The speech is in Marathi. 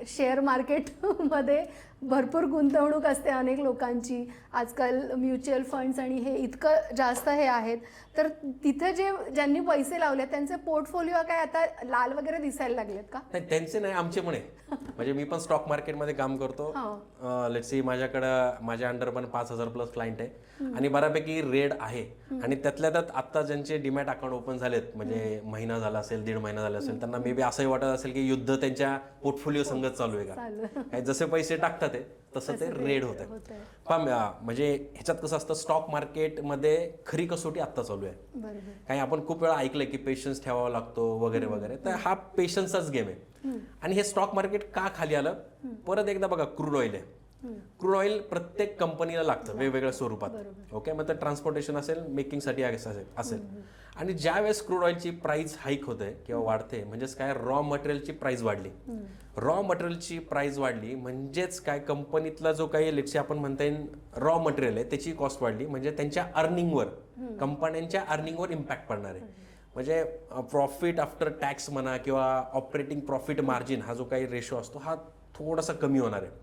शेअर मार्केटमध्ये भरपूर गुंतवणूक असते अनेक लोकांची. आजकाल म्युच्युअल फंड्स आणि हे इतकं जास्त हे आहेत, तर तिथे ज्यांनी पैसे लावले त्यांचे पोर्टफोलिओ काय आता लाल वगैरे दिसायला लागलेत का? नाही, त्यांचे नाही, आमचे पण आहे. म्हणजे मी पण स्टॉक मार्केटमध्ये काम करतो. लेट्स सी माझ्याकडं माझ्या अंडर पण 5,000 प्लस क्लायंट आहे आणि बऱ्यापैकी रेड आहे. आणि त्यातल्या त्यात आता ज्यांचे डीमॅट अकाउंट ओपन झालेत, म्हणजे महिना झाला असेल, 1.5 महिना झाला असेल, त्यांना मे बी असंही वाटत असेल की युद्ध त्यांच्या पोर्टफोलिओ संगत चालू आहे का. काय जसे पैसे टाकतात तसं ते रेड होत आहे. पण म्हणजे ह्याच्यात कसं असतं, स्टॉक मार्केटमध्ये खरी कसोटी आत्ता चालू आहे. काही आपण खूप वेळा ऐकलंय की पेशन्स ठेवावा लागतो वगैरे वगैरे, तर हा पेशन्सचाच गेम आहे. आणि हे स्टॉक मार्केट का खाली आलं, परत एकदा बघा, क्रूड ऑइल आहे. क्रूड ऑइल प्रत्येक कंपनीला लागतं वेगवेगळ्या स्वरूपात. ओके, मग तर ट्रान्सपोर्टेशन असेल, मेकिंगसाठी असेल. आणि ज्या वेळेस क्रूड ऑइलची प्राइस हाईक होते किंवा वाढते, म्हणजेच काय, रॉ मटेरियलची प्राइस वाढली. रॉ मटेरियलची प्राइस वाढली म्हणजेच काय, कंपनीतला जो काही लेट्स आपण म्हणता येईल रॉ मटेरियल आहे त्याची कॉस्ट वाढली, म्हणजे त्यांच्या अर्निंगवर, कंपन्यांच्या अर्निंगवर इम्पॅक्ट पडणार आहे. म्हणजे प्रॉफिट आफ्टर टॅक्स म्हणा किंवा ऑपरेटिंग प्रॉफिट मार्जिन हा जो काही रेशो असतो हा थोडासा कमी होणार आहे.